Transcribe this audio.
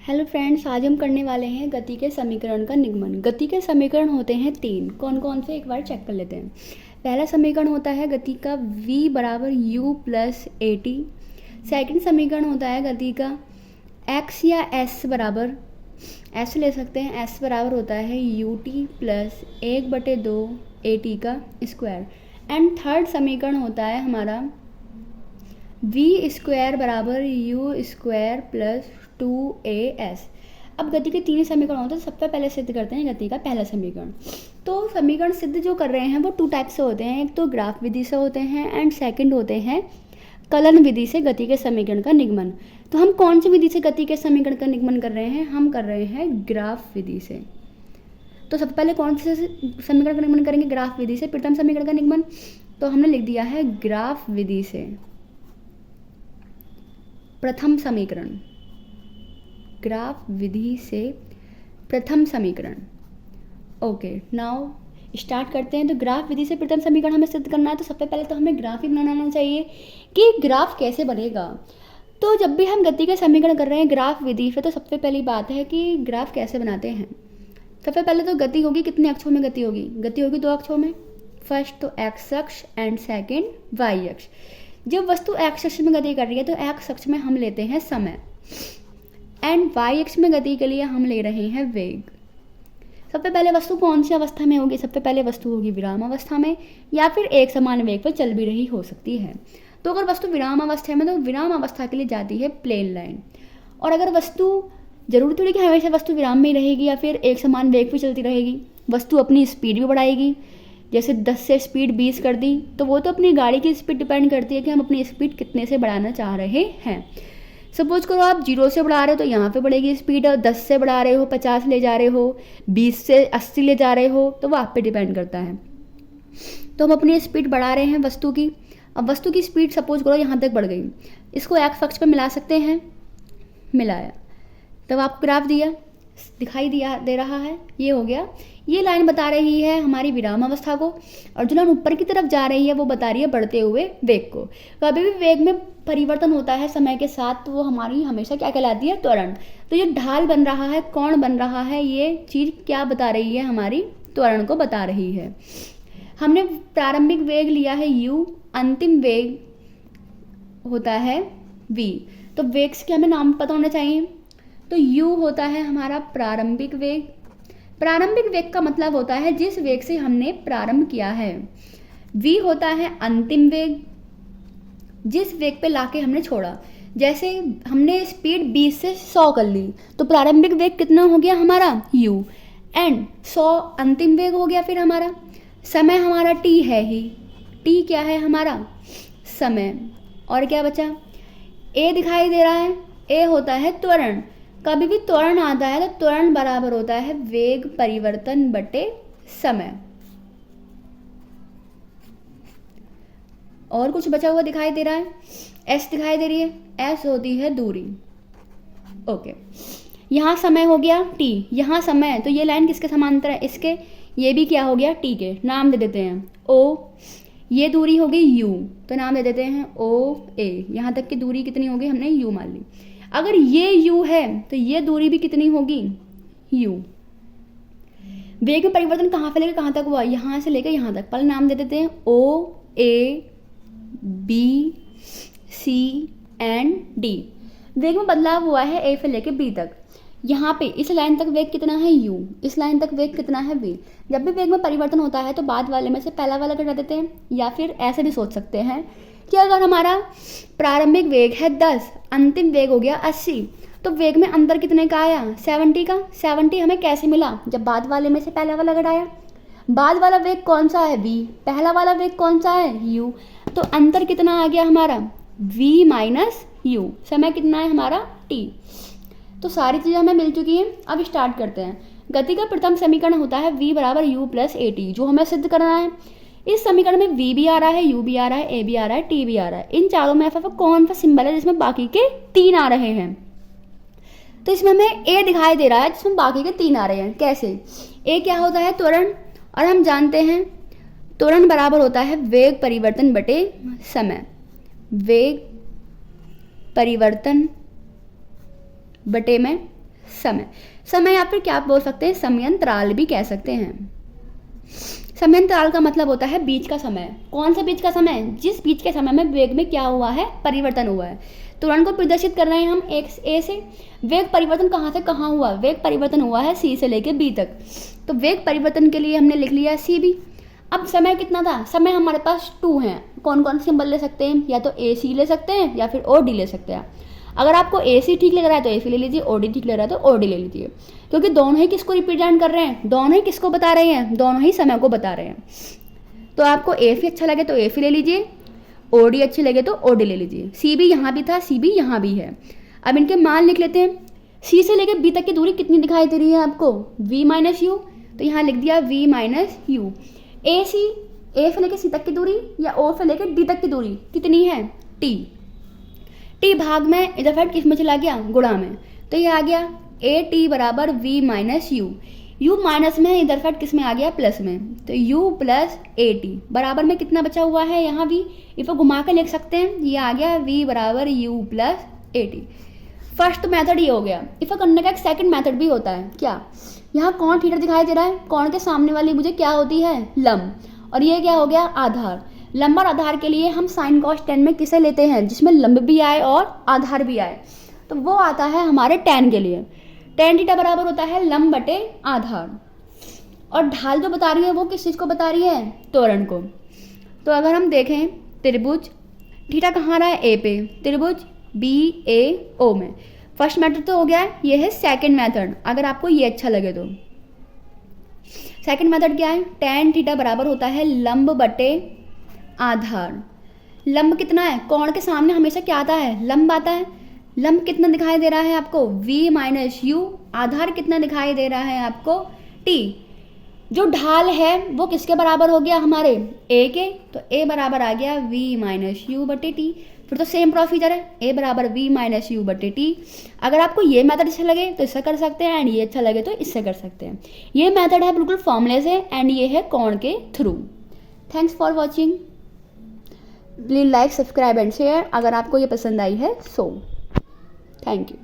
Hello friends, आज हम करने वाले हैं गति के समीकरण का निगमन। गति के समीकरण होते हैं तीन। कौन कौन से एक बार चेक कर लेते हैं। पहला समीकरण होता है गति का v बराबर u plus A T. Second समीकरण होता है गति का x या s बराबर s ले सकते हैं, s बराबर होता है u T plus 1/2 A T का स्क्वायर। एंड थर्ड समीकरण होता है हमारा v स्क्वायर बराबर u स्क्वायर प्लस 2as। अब गति के तीन समीकरण होते हैं, तो सबसे पहले सिद्ध करते हैं गति का पहला समीकरण। तो समीकरण सिद्ध जो कर रहे हैं वो टू टाइप से होते हैं, एक तो ग्राफ विधि से होते हैं एंड सेकंड होते हैं कलन विधि से गति के समीकरण का निगमन। तो हम कौन सी विधि से गति के समीकरण का निगमन कर रहे हैं? हम कर रहे हैं ग्राफ विधि से। तो सबसे पहले कौन से समीकरण का निगमन करेंगे? ग्राफ विधि से। प्रथम समीकरण का निगमन तो हमने लिख दिया है ग्राफ विधि से प्रथम समीकरण, ग्राफ विधि से प्रथम समीकरण। ओके, नाउ स्टार्ट करते हैं। तो ग्राफ विधि से प्रथम समीकरण हमें सिद्ध करना है, तो सबसे पहले तो हमें ग्राफ ही बनाना चाहिए कि ग्राफ कैसे बनेगा। तो जब भी हम गति के समीकरण कर रहे हैं ग्राफ विधि से, तो सबसे पहली बात है कि ग्राफ कैसे बनाते हैं। सबसे पहले तो गति होगी, कितने अक्षों में गति होगी? गति होगी दो अक्षों में। फर्स्ट तो एक्स अक्ष एंड सेकेंड वाई अक्ष। जब वस्तु एक्स अक्ष में गति कर रही है तो एक्स अक्ष में हम लेते हैं समय एंड वाई अक्ष में गति के लिए हम ले रहे हैं वेग। सबसे पहले वस्तु कौन सी अवस्था में होगी? सबसे पहले वस्तु होगी विराम अवस्था में, या फिर एक समान वेग पर चल भी रही हो सकती है। तो अगर वस्तु विराम अवस्था में, तो विराम अवस्था के लिए जाती है प्लेन लाइन। और अगर वस्तु, जरूरी थोड़ी कि हमेशा वस्तु विराम में ही रहेगी या फिर एक समान वेग पर चलती रहेगी। वस्तु अपनी स्पीड भी बढ़ाएगी, जैसे 10 से स्पीड 20 कर दी, तो वो तो अपनी गाड़ी की स्पीड डिपेंड करती है कि हम अपनी स्पीड कितने से बढ़ाना चाह रहे हैं। सपोज करो आप 0 से बढ़ा रहे हो तो यहाँ पे बढ़ेगी स्पीड, और 10 से बढ़ा रहे हो, 50 ले जा रहे हो, 20 से 80 ले जा रहे हो, तो वो आप पे डिपेंड करता है। तो हम अपनी स्पीड बढ़ा रहे हैं वस्तु की। अब वस्तु की स्पीड सपोज करो यहाँ तक बढ़ गई, इसको एक्स अक्ष पे मिला सकते हैं, मिलाया, तब आपको ग्राफ दिखाई दे रहा है। ये हो गया, ये लाइन बता रही है हमारी विराम अवस्था को, और जो लाइन ऊपर की तरफ जा रही है वो बता रही है बढ़ते हुए वेग को। कभी भी वेग में परिवर्तन होता है समय के साथ, तो वो हमारी हमेशा क्या कहलाती है? त्वरण। तो ये ढाल बन रहा है, कोण बन रहा है, ये चीज़ क्या बता रही है? हमारी त्वरण को बता रही है। हमने प्रारंभिक वेग लिया है u, अंतिम वेग होता है v। तो वेग के हमें नाम पता होना चाहिए। तो u होता है हमारा प्रारंभिक वेग। प्रारंभिक वेग का मतलब होता है जिस वेग से हमने प्रारंभ किया है। v होता है अंतिम वेग, जिस वेग पे लाके हमने छोड़ा। जैसे हमने स्पीड 20 से 100 कर ली, तो प्रारंभिक वेग कितना हो गया हमारा? u, एंड 100 अंतिम वेग हो गया। फिर हमारा समय हमारा t है ही। t क्या है हमारा? समय। और क्या बचा? a दिखाई दे रहा है, a होता है त्वरण। कभी भी त्वरण आता है तो त्वरण बराबर होता है वेग परिवर्तन बटे समय। और कुछ बचा हुआ दिखाई दे रहा है? s दिखाई दे रही है, s होती है दूरी। ओके, यहाँ समय हो गया t, यहाँ समय, तो ये लाइन किसके समांतर है? इसके। ये भी क्या हो गया? t के। नाम दे देते हैं o। ये दूरी हो गई u, तो नाम दे देते हैं o a। यहाँ तक की दूरी कितनी होगी? हमने u मान ली। अगर ये u है तो ये दूरी भी कितनी होगी? u। वेग में परिवर्तन कहाँ से लेकर कहाँ तक हुआ? यहाँ से लेकर यहाँ तक। पहले नाम दे देते हैं o a b c and d। वेग में बदलाव हुआ है a से लेकर b तक। यहाँ पे इस लाइन तक वेग कितना है? u। इस लाइन तक वेग कितना है? v। जब भी वेग में परिवर्तन होता है तो बाद वाले में से पहला वाला घटा देते हैं, या फिर ऐसे भी सोच सकते हैं कि अगर हमारा प्रारंभिक वेग है 10, अंतिम वेग हो गया 80, तो वेग में अंतर कितने का आया? 70 का। 70 हमें कैसे मिला? जब बाद वाले में से पहला वाला घटाया। बाद वाला वेग कौन सा है? v। पहला वाला वेग कौन सा है? u। तो अंतर कितना आ गया हमारा? v minus u। समय कितना है हमारा? t। तो सारी चीज़ें हमें मिल चुकी हैं। अब स्टार्ट करते हैं। गति का प्रथम समीकरण होता है v बराबर u प्लस ए टी, जो हमें सिद्ध करना है। इस समीकरण में v भी आ रहा है, u भी आ रहा है, a भी आ रहा है, t भी आ रहा है। इन चारों में ऐसा कौन सा सिंबल है जिसमें बाकी के 3 आ रहे हैं? तो इसमें हमें a दिखाई दे रहा है जिसमें बाकी के 3 आ रहे हैं। कैसे? a क्या होता है? त्वरण। और हम जानते हैं त्वरण बराबर होता है वेग परिवर्तन बटे समय। वेग परिवर्तन बटे में समय। समय या फिर क्या बोल सकते हैं, समयांतराल भी कह सकते हैं। समयांतराल का मतलब होता है बीच का समय। कौन सा बीच का समय? जिस बीच के समय में वेग में क्या हुआ है, परिवर्तन हुआ है। त्वरण को प्रदर्शित कर रहे हैं हम एक ए से। वेग परिवर्तन कहाँ से कहाँ हुआ? वेग परिवर्तन हुआ है सी से लेके बी तक। तो वेग परिवर्तन के लिए हमने लिख लिया सी बी। अब समय कितना था? समय हमारे पास 2 हैं। कौन कौन से सिंबल ले सकते हैं? या तो ए सी ले सकते हैं या फिर ओ डी ले सकते हैं। अगर आपको ए सी ठीक लग रहा है तो ए सी ले लीजिए, ओ डी ठीक लग रहा है तो ओ डी ले लीजिए, क्योंकि दोनों ही किसको रिप्रेजेंट कर रहे हैं? दोनों ही किसको बता रहे हैं? दोनों ही समय को बता रहे हैं। तो आपको ए फी अच्छा लगे तो ए फी ले लीजिए, ओ डी अच्छे लगे तो ओ डी ले लीजिए। सी बी यहाँ भी था, सी बी यहाँ भी है। अब इनके मान लिख लेते हैं। सी से लेकर बी तक की दूरी कितनी दिखाई दे रही है आपको? v minus you. तो यहाँ लिख दिया v माइनस यू। ए सी, ए से लेकर सी तक की दूरी या ओ से लेकर डी तक की दूरी कितनी है? टी। टी भाग में इधर साइड किस में चला गया? गुणा में। तो ये आ गया ए टी बराबर v minus you. u minus में, इधर साइड किस में आ गया? प्लस में। तो u प्लस ए टी बराबर में कितना बचा हुआ है? यहाँ v, इसको घुमा कर लिख सकते हैं। ये आ गया v बराबर u plus A T. First method ये हो गया। इसको करने का एक सेकंड मेथड भी होता है। क्या? यहाँ कौन थीटा दिखाई दे रहा है? कौन के सामने वाली मुझे क्या होती है? लंब। और ये क्या हो गया? आधार। लंब और आधार के लिए हम साइन कॉस टेन में किसे लेते हैं? जिसमें लंब भी आए और आधार भी आए। तो वो आता है हमारे टेन के लिए। टेन थीटा बराबर होता है लंब बटे आधार। और ढाल जो बता रही है वो किस चीज़ को बता रही है? त्वरण को। तो अगर हम देखें त्रिभुज, थीटा कहाँ रहा है? ए पे। त्रिभुज बी ए ओ में। फर्स्ट मेथड तो हो गया है, ये है सेकंड मेथड। अगर आपको ये अच्छा लगे तो सेकंड मेथड क्या है? टेन थीटा बराबर होता है लंब बटे आधार। लंब कितना है? कोण के सामने हमेशा क्या आता है? लंब आता है। लंब कितना दिखाई दे रहा है आपको? v minus you. आधार कितना दिखाई दे रहा है आपको? t। जो ढाल है वो किसके बराबर हो गया? हमारे a के। तो a बराबर आ गया v माइनस यू बटे टी। फिर तो सेम प्रोसीजर है, a बराबर v माइनस यू बटे टी। अगर आपको ये मेथड अच्छा लगे तो इससे कर सकते हैं, एंड ये अच्छा लगे तो इससे कर सकते हैं। ये मेथड है बिल्कुल फॉर्मूले से, एंड ये है कोण के through. Thanks for watching. Please like, subscribe and share अगर आपको ये पसंद आई है सो। Thank you.